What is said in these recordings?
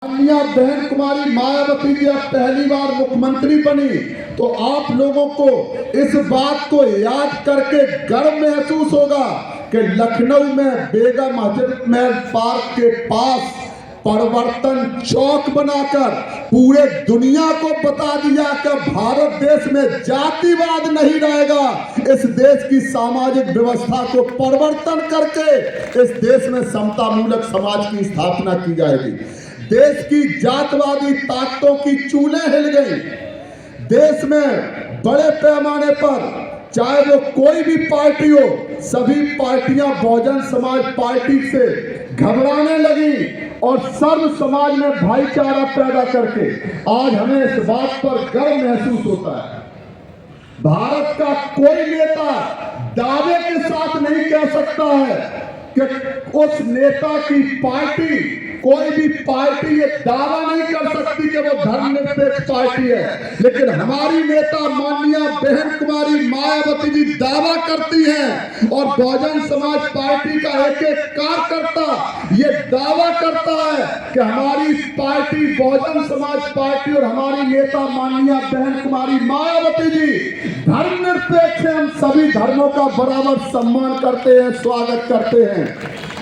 माननीय बहन कुमारी मायावती जी अब पहली बार मुख्यमंत्री बनी तो आप लोगों को इस बात को याद करके गर्व महसूस होगा कि लखनऊ में बेगम हजरत महल पार्क के पास परिवर्तन चौक बनाकर पूरे दुनिया को बता दिया कि भारत देश में जातिवाद नहीं रहेगा। इस देश की सामाजिक व्यवस्था को परिवर्तन करके इस देश में समता मूलक समाज की स्थापना की जाएगी। देश की जातवादी ताकतों की चूलें हिल गई। देश में बड़े पैमाने पर चाहे वो कोई भी पार्टी हो, सभी पार्टियां बहुजन समाज पार्टी से घबराने लगी और सर्व समाज में भाईचारा पैदा करके आज हमें इस बात पर गर्व महसूस होता है। भारत का कोई नेता दावे के साथ नहीं कह सकता है कि उस नेता की पार्टी, कोई भी पार्टी ये दावा नहीं कर सकती कि वो धर्मनिरपेक्ष पार्टी है, लेकिन हमारी नेता माननीय बहन कुमारी मायावती जी दावा करती हैं और बहुजन समाज पार्टी का एक एक कार्यकर्ता ये दावा करता है कि हमारी पार्टी बहुजन समाज पार्टी और हमारी नेता माननीय बहन कुमारी मायावती जी धर्मनिरपेक्ष है। हम सभी धर्मों का बराबर सम्मान करते हैं, स्वागत करते हैं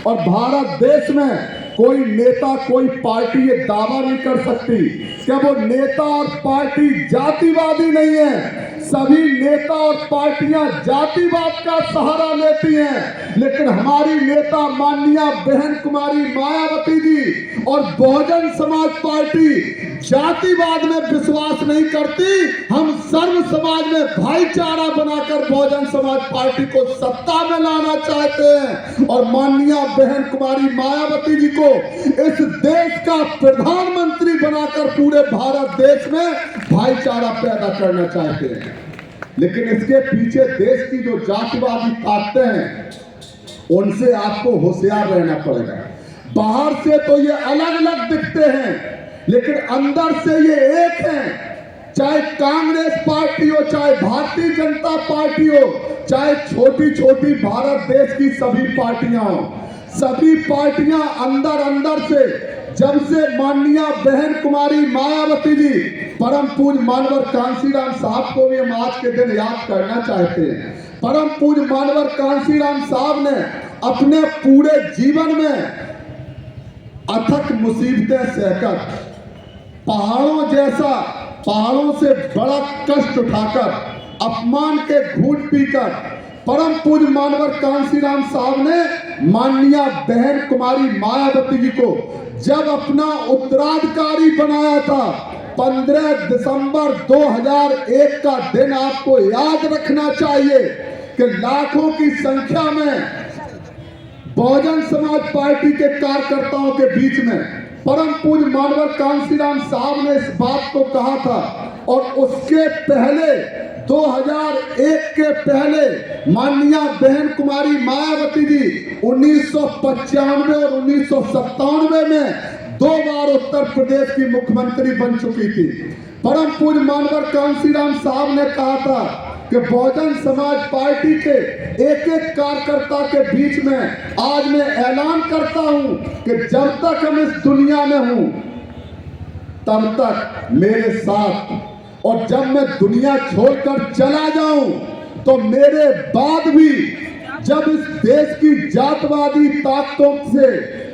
और भारत देश में कोई नेता, कोई पार्टी ये दावा नहीं कर सकती कि वो नेता और पार्टी जातिवादी नहीं है। सभी नेता और पार्टियां जातिवाद का सहारा लेती हैं, लेकिन हमारी नेता माननीय बहन कुमारी मायावती जी और बहुजन समाज पार्टी जातिवाद में विश्वास नहीं करती। हम सर्व समाज में भाईचारा बनाकर बहुजन समाज पार्टी को सत्ता में लाना चाहते हैं और माननीय बहन कुमारी मायावती जी को इस देश का प्रधानमंत्री बनाकर पूरे भारत देश में भाईचारा पैदा करना चाहते हैं। लेकिन इसके पीछे देश की जो जातिवादी ताकतें हैं उनसे आपको होशियार रहना पड़ेगा। बाहर से तो ये अलग अलग दिखते हैं, लेकिन अंदर से ये एक हैं। चाहे कांग्रेस पार्टी हो, चाहे भारतीय जनता पार्टी हो, चाहे छोटी छोटी भारत देश की सभी पार्टियां हो, सभी पार्टियां अंदर अंदर से जब से माननीय बहन कुमारी मायावती जी, परम पूज्य मानवर कांशीराम साहब को भी हम आज के दिन याद करना चाहते हैं। परम पूज्य मानवर कांशीराम साहब ने अपने पूरे जीवन में अथक मुसीबतें सहकर पहाड़ों से बड़ा कष्ट उठाकर अपमान के घूंट पीकर परम पूज्य मानवर कांशीराम साहब ने माननीय बहन कुमारी मायावती जी को जब अपना उत्तराधिकारी बनाया था 15 दिसंबर 2001 का दिन आपको याद रखना चाहिए कि लाखों की संख्या में बहुजन समाज पार्टी के कार्यकर्ताओं के बीच में परम पूज्य मानवर कांशीराम साहब ने इस बात को कहा था और उसके पहले 2001 के पहले माननीय बहन कुमारी मायावती जी 1995 और 1997 में 2 बार उत्तर प्रदेश की मुख्यमंत्री बन चुकी थी। परम पूज्य मानवर कांशीराम साहब ने कहा था कि बहुजन समाज पार्टी के एक एक कार्यकर्ता के बीच में आज मैं ऐलान करता हूं कि जब तक हम इस दुनिया में हूं तब तक मेरे साथ, और जब मैं दुनिया छोड़कर चला जाऊं तो मेरे बाद भी जब इस देश की जातवादी ताकतों से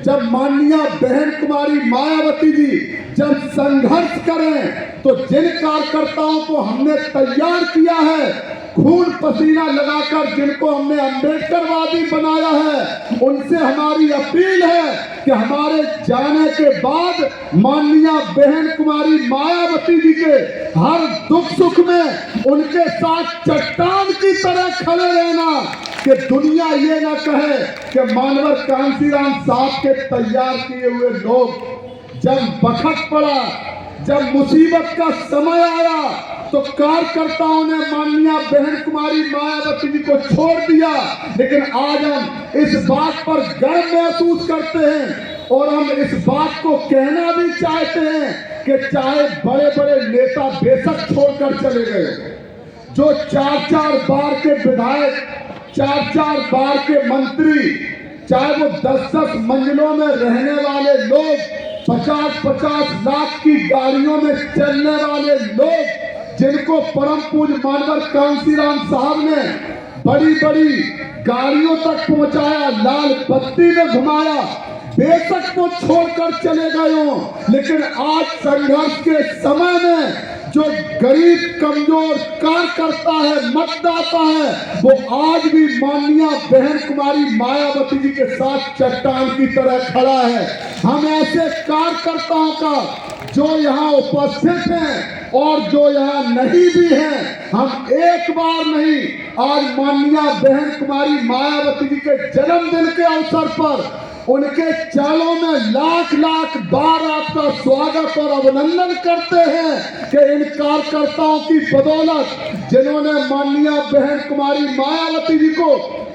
जब माननीय बहन कुमारी मायावती जी जब संघर्ष करें तो जिन कार्यकर्ताओं को हमने तैयार किया है, खून पसीना लगाकर जिनको हमने अम्बेडकरवादी बनाया है, उनसे हमारी अपील है कि हमारे जाने के बाद माननीय बहन कुमारी मायावती जी के हर दुख सुख में उनके साथ चट्टान की तरह खड़े रहना कि दुनिया ये ना कहे कि मानवर कांशीराम साहब के तैयार किए हुए लोग जब वक्त पड़ा, जब मुसीबत का समय आया तो कार्यकर्ताओं ने माननीय बहन कुमारी मायावती जी को छोड़ दिया। लेकिन आज हम इस बात पर गर्व महसूस करते हैं और हम इस बात को कहना भी चाहते हैं कि चाहे बड़े बड़े नेता बेशक छोड़कर चले गए, जो 4-4 बार के विधायक, 4-4 बार के मंत्री, चाहे वो 10-10 मंजिलों में रहने वाले लोग 50-50 लाख की गाड़ियों में चलने वाले लोग, जिनको परम पूज्य मानवर कांसीराम साहब ने बड़ी बड़ी गाड़ियों तक पहुंचाया, लाल बत्ती में घुमाया, बेशक वो छोड़कर चले गए हों, लेकिन आज संघर्ष के समय में जो गरीब कमजोर कार्यकर्ता है, मतदाता है, वो आज भी माननीय बहन कुमारी मायावती जी के साथ चट्टान की तरह खड़ा है। हम ऐसे कार्यकर्ताओं का जो यहाँ उपस्थित हैं और जो यहाँ नहीं भी हैं, हम एक बार नहीं, आज माननीय बहन कुमारी मायावती जी के जन्मदिन के अवसर पर उनके चरणों में लाख लाख बार आपका स्वागत और अभिनंदन करते हैं कि इन कार्यकर्ताओं की बदौलत, जिन्होंने माननीय बहन कुमारी मायावती जी को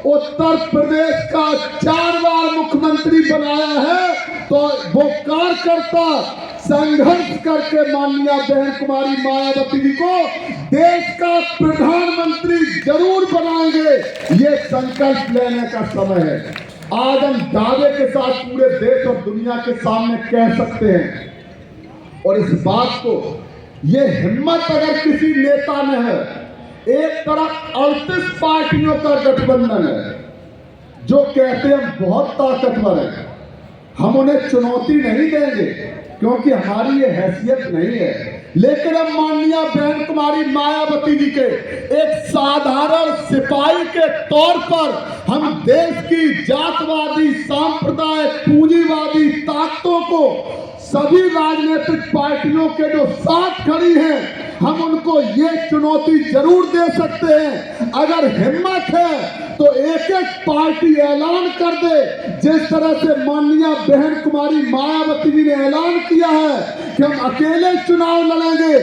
उत्तर प्रदेश का 4 बार मुख्यमंत्री बनाया है, तो वो कार्यकर्ता संघर्ष करके माननीय बहन कुमारी मायावती जी को देश का प्रधानमंत्री जरूर बनाएंगे। ये संकल्प लेने का समय है। आज हम दावे के साथ पूरे देश और दुनिया के सामने कह सकते हैं, और इस बात को, ये हिम्मत अगर किसी नेता में है, एक तरफ 38 पार्टियों का गठबंधन है जो कहते हैं हम बहुत ताकतवर हैं, हम उन्हें चुनौती नहीं देंगे क्योंकि हमारी ये हैसियत नहीं है, लेकिन हम माननीय बहन कुमारी मायावती जी के एक साधारण सिपाही के तौर पर हम देश की जातवादी, सांप्रदायिक, पूंजीवादी ताकतों को, सभी राजनीतिक पार्टियों के जो साथ खड़ी हैं, हम उनको ये चुनौती जरूर दे सकते हैं। अगर हिम्मत है तो एक एक पार्टी ऐलान कर दे, जिस तरह से माननीय बहन कुमारी मायावती जी ने ऐलान किया है कि हम अकेले चुनाव लड़ेंगे।